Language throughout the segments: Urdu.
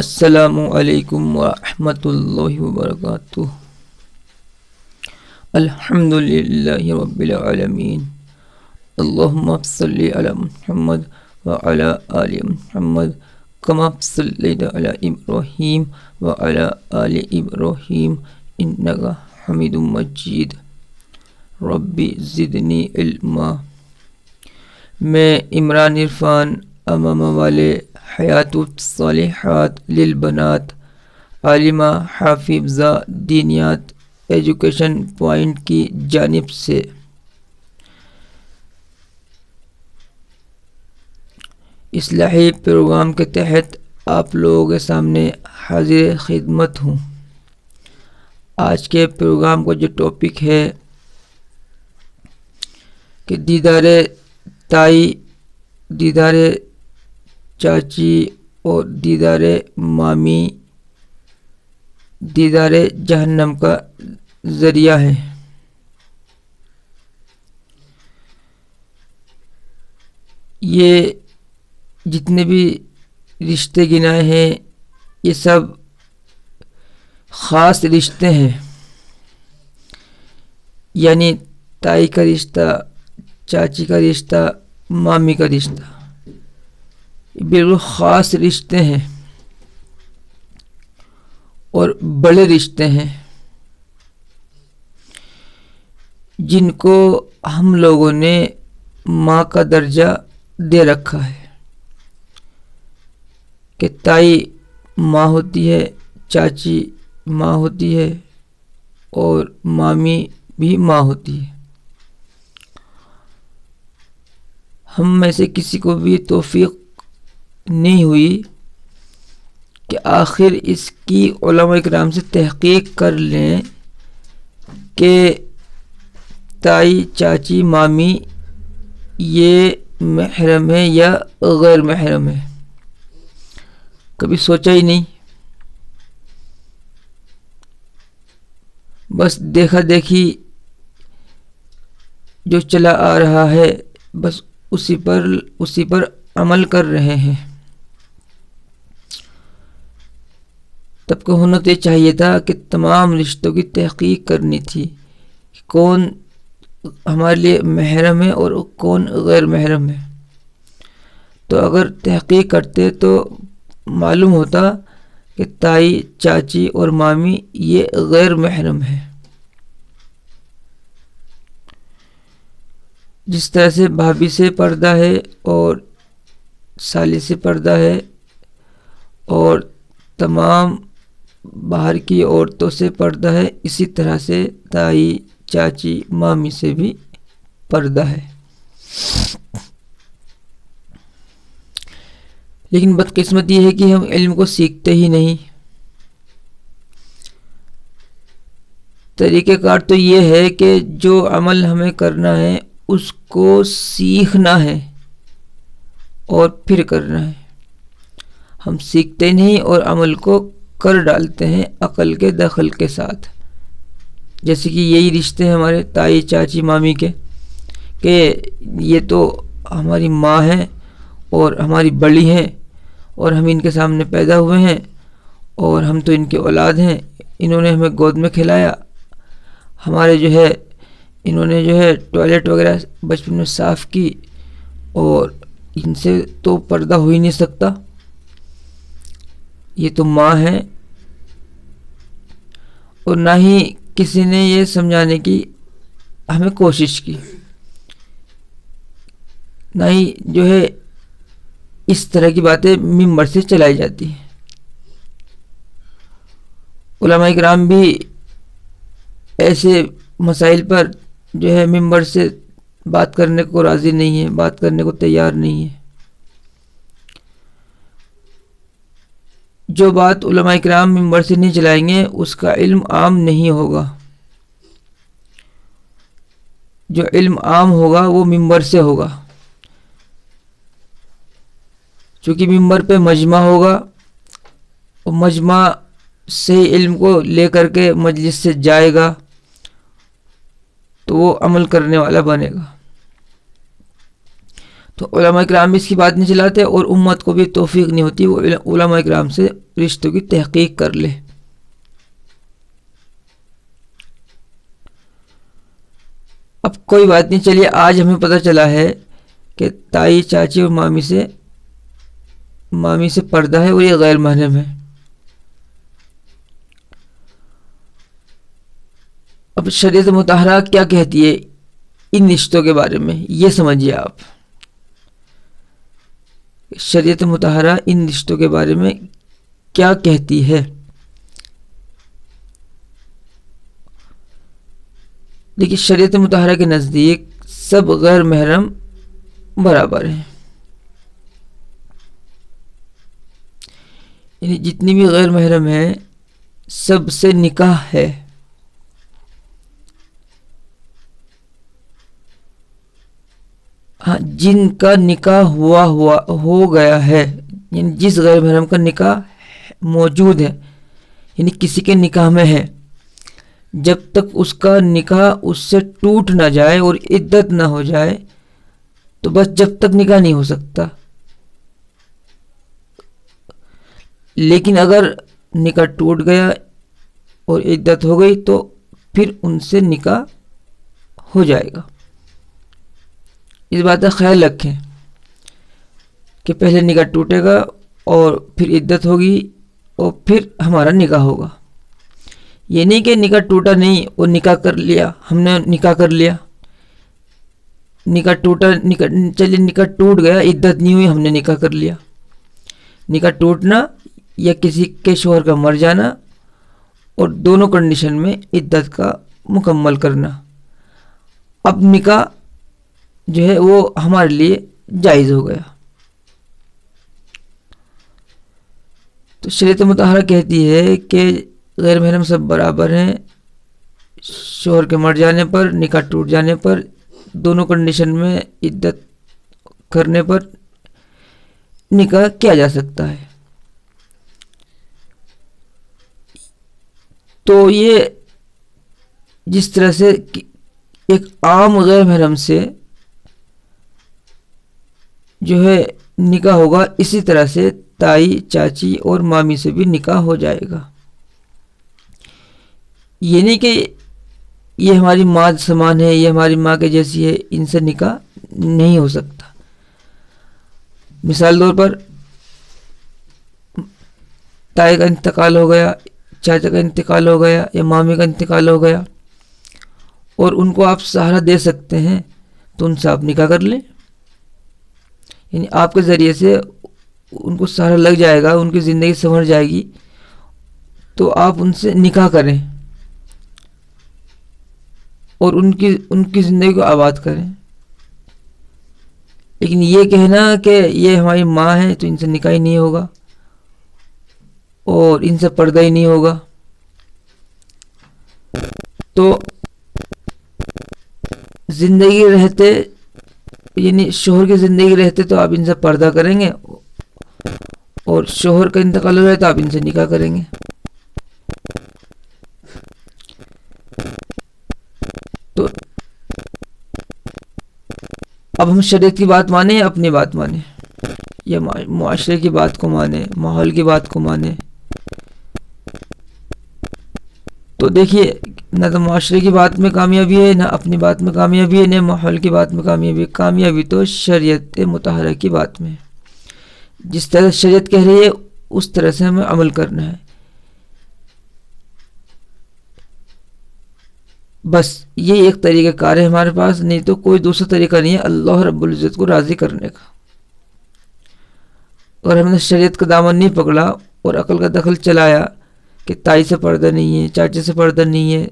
السلام علیکم ورحمۃ اللہ وبرکاتہ۔ الحمد للہ رب العالمین، اللہم صلی علی محمد وعلی آل محمد کما صلیت علی ابراہیم وعلی آل ابراہیم انک حمید مجید۔ ربی زدنی علما۔ میں عمران عرفان امام والے حیات الصالحات للبنات عالمہ حافظہ دینیات ایجوکیشن پوائنٹ کی جانب سے اصلاحی پروگرام کے تحت آپ لوگوں کے سامنے حاضر خدمت ہوں۔ آج کے پروگرام کا جو ٹاپک ہے کہ دیدار تائی، دیدار چاچی اور دیدار مامی دیدار جہنم کا ذریعہ ہے۔ یہ جتنے بھی رشتے گنائے ہیں یہ سب خاص رشتے ہیں، یعنی تائی کا رشتہ، چاچی کا رشتہ، مامی کا رشتہ، یہ بالکل خاص رشتے ہیں اور بڑے رشتے ہیں جن کو ہم لوگوں نے ماں کا درجہ دے رکھا ہے کہ تائی ماں ہوتی ہے، چاچی ماں ہوتی ہے اور مامی بھی ماں ہوتی ہے۔ ہم میں سے کسی کو بھی توفیق نہیں ہوئی کہ آخر اس کی علماء اکرام سے تحقیق کر لیں کہ تائی، چاچی، مامی یہ محرم ہے یا غیر محرم ہے۔ کبھی سوچا ہی نہیں، بس دیکھا دیکھی جو چلا آ رہا ہے بس اسی پر عمل کر رہے ہیں۔ تب کو ہونا تو یہ چاہیے تھا کہ تمام رشتوں کی تحقیق کرنی تھی، کون ہمارے لیے محرم ہے اور کون غیر محرم ہے۔ تو اگر تحقیق کرتے تو معلوم ہوتا کہ تائی، چاچی اور مامی یہ غیر محرم ہے۔ جس طرح سے بھابھی سے پردہ ہے اور سالی سے پردہ ہے اور تمام باہر کی عورتوں سے پردہ ہے، اسی طرح سے تائی، چاچی، مامی سے بھی پردہ ہے۔ لیکن بدقسمت یہ ہے کہ ہم علم کو سیکھتے ہی نہیں۔ طریقہ کار تو یہ ہے کہ جو عمل ہمیں کرنا ہے اس کو سیکھنا ہے اور پھر کرنا ہے۔ ہم سیکھتے نہیں اور عمل کو کر ڈالتے ہیں عقل کے دخل کے ساتھ۔ جیسے کہ یہی رشتے ہیں ہمارے تائی، چاچی، مامی کے، کہ یہ تو ہماری ماں ہیں اور ہماری بڑی ہیں اور ہم ان کے سامنے پیدا ہوئے ہیں اور ہم تو ان کے اولاد ہیں، انہوں نے ہمیں گود میں کھلایا، ہمارے انہوں نے ٹوائلٹ وغیرہ بچپن میں صاف کی اور ان سے تو پردہ ہو ہی نہیں سکتا، یہ تو ماں ہے۔ اور نہ ہی کسی نے یہ سمجھانے کی ہمیں کوشش کی، نہ ہی اس طرح کی باتیں ممبر سے چلائی جاتی ہیں۔ علماء کرام بھی ایسے مسائل پر ممبر سے بات کرنے کو راضی نہیں ہے، بات کرنے کو تیار نہیں ہے۔ جو بات علماء کرام ممبر سے نہیں چلائیں گے اس کا علم عام نہیں ہوگا۔ جو علم عام ہوگا وہ ممبر سے ہوگا، چونکہ ممبر پہ مجمع ہوگا اور مجمع سے علم کو لے کر کے مجلس سے جائے گا تو وہ عمل کرنے والا بنے گا۔ تو علماء کرام اس کی بات نہیں چلاتے اور امت کو بھی توفیق نہیں ہوتی وہ علماء کرام سے رشتوں کی تحقیق کر لے۔ اب کوئی بات نہیں، چلیے آج ہمیں پتہ چلا ہے کہ تائی، چاچی اور مامی سے پردہ ہے اور یہ غیر محرم ہے۔ اب شریعت مطہرہ کیا کہتی ہے ان رشتوں کے بارے میں، یہ سمجھیے آپ۔ شریعت مطہرہ ان رشتوں کے بارے میں کیا کہتی ہے؟ لیکن شریعت مطہرہ کے نزدیک سب غیر محرم برابر ہیں، یعنی جتنی بھی غیر محرم ہیں سب سے نکاح ہے۔ ہاں، جن کا نکاح ہو گیا ہے، یعنی جس غیر محرم کا نکاح موجود ہے، یعنی کسی کے نکاح میں ہے، جب تک اس کا نکاح اس سے ٹوٹ نہ جائے اور عدت نہ ہو جائے تو بس جب تک نکاح نہیں ہو سکتا۔ لیکن اگر نکاح ٹوٹ گیا اور عدت ہو گئی تو پھر ان سے نکاح ہو جائے گا۔ اس بات کا خیال رکھیں کہ پہلے نکاح ٹوٹے گا اور پھر عدت ہوگی اور پھر ہمارا نکاح ہوگا۔ یہ نہیں کہ نکاح ٹوٹا نہیں اور نکاح کر لیا، ہم نے نکاح کر لیا، نکاح ٹوٹ گیا، عدت نہیں ہوئی، ہم نے نکاح کر لیا۔ نکاح ٹوٹنا یا کسی کے شوہر کا مر جانا، اور دونوں کنڈیشن میں عدت کا مکمل کرنا، اب نکاح جو ہے وہ ہمارے لیے جائز ہو گیا۔ تو شریعت مطہرہ کہتی ہے کہ غیر محرم سب برابر ہیں، شوہر کے مر جانے پر، نکاح ٹوٹ جانے پر، دونوں کنڈیشن میں عدت کرنے پر نکاح کیا جا سکتا ہے۔ تو یہ جس طرح سے ایک عام غیر محرم سے جو ہے نکاح ہوگا، اسی طرح سے تائی، چاچی اور مامی سے بھی نکاح ہو جائے گا۔ یہ نہیں کہ یہ ہماری ماں سمان ہے، یہ ہماری ماں کے جیسی ہے، ان سے نکاح نہیں ہو سکتا۔ مثال طور پر تائی کا انتقال ہو گیا، چاچا کا انتقال ہو گیا یا مامی کا انتقال ہو گیا اور ان کو آپ سہارا دے سکتے ہیں تو ان سے آپ نکاح کر لیں، یعنی آپ کے ذریعے سے ان کو سہارا لگ جائے گا، ان کی زندگی سنور جائے گی، تو آپ ان سے نکاح کریں اور ان کی زندگی کو آباد کریں۔ لیکن یہ کہنا کہ یہ ہماری ماں ہے تو ان سے نکاح ہی نہیں ہوگا اور ان سے پردہ ہی نہیں ہوگا، تو زندگی رہتے، یعنی شوہر کی زندگی رہتے تو آپ ان سے پردہ کریں گے اور شوہر کا انتقال ہو جائے تو آپ ان سے نکاح کریں گے۔ تو اب ہم شریعت کی بات مانیں یا اپنی بات مانیں، یا معاشرے کی بات کو مانیں، ماحول کی بات کو مانیں؟ تو دیکھیے، نہ تو معاشرے کی بات میں کامیابی ہے، نہ اپنی بات میں کامیابی ہے، نہ ماحول کی بات میں کامیابی ہے۔ کامیابی تو شریعت مطہرہ کی بات میں، جس طرح شریعت کہہ رہی ہے اس طرح سے ہمیں عمل کرنا ہے۔ بس یہ ایک طریقہ کار ہے ہمارے پاس، نہیں تو کوئی دوسرا طریقہ نہیں ہے اللہ رب العزت کو راضی کرنے کا۔ اور ہم نے شریعت کا دامن نہیں پکڑا اور عقل کا دخل چلایا کہ تائی سے پردہ نہیں ہے، چاچے سے پردہ نہیں ہے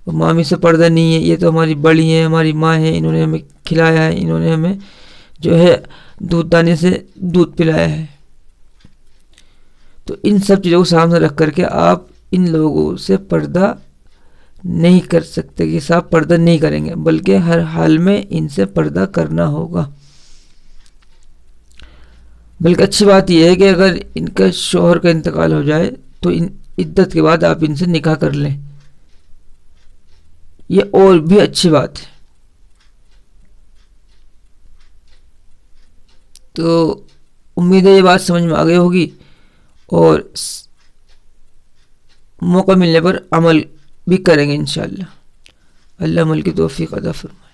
اور مامی سے پردہ نہیں ہے، یہ تو ہماری بڑی ہیں، ہماری ماں ہیں، انہوں نے ہمیں کھلایا ہے، انہوں نے ہمیں جو ہے دودھ دانے سے دودھ پلایا ہے۔ تو ان سب چیزوں کو سامنے رکھ کر کے آپ ان لوگوں سے پردہ نہیں کر سکتے کہ صاحب پردہ نہیں کریں گے، بلکہ ہر حال میں ان سے پردہ کرنا ہوگا۔ بلکہ اچھی بات یہ ہے کہ اگر ان کا شوہر کا انتقال ہو جائے تو ان عدت کے بعد آپ ان سے نکاح کر لیں، یہ اور بھی اچھی بات ہے۔ تو امید ہے یہ بات سمجھ میں آ گئی ہوگی اور موقع ملنے پر عمل بھی کریں گے انشاءاللہ۔ اللہ عمل کی توفیق عطا فرمائے۔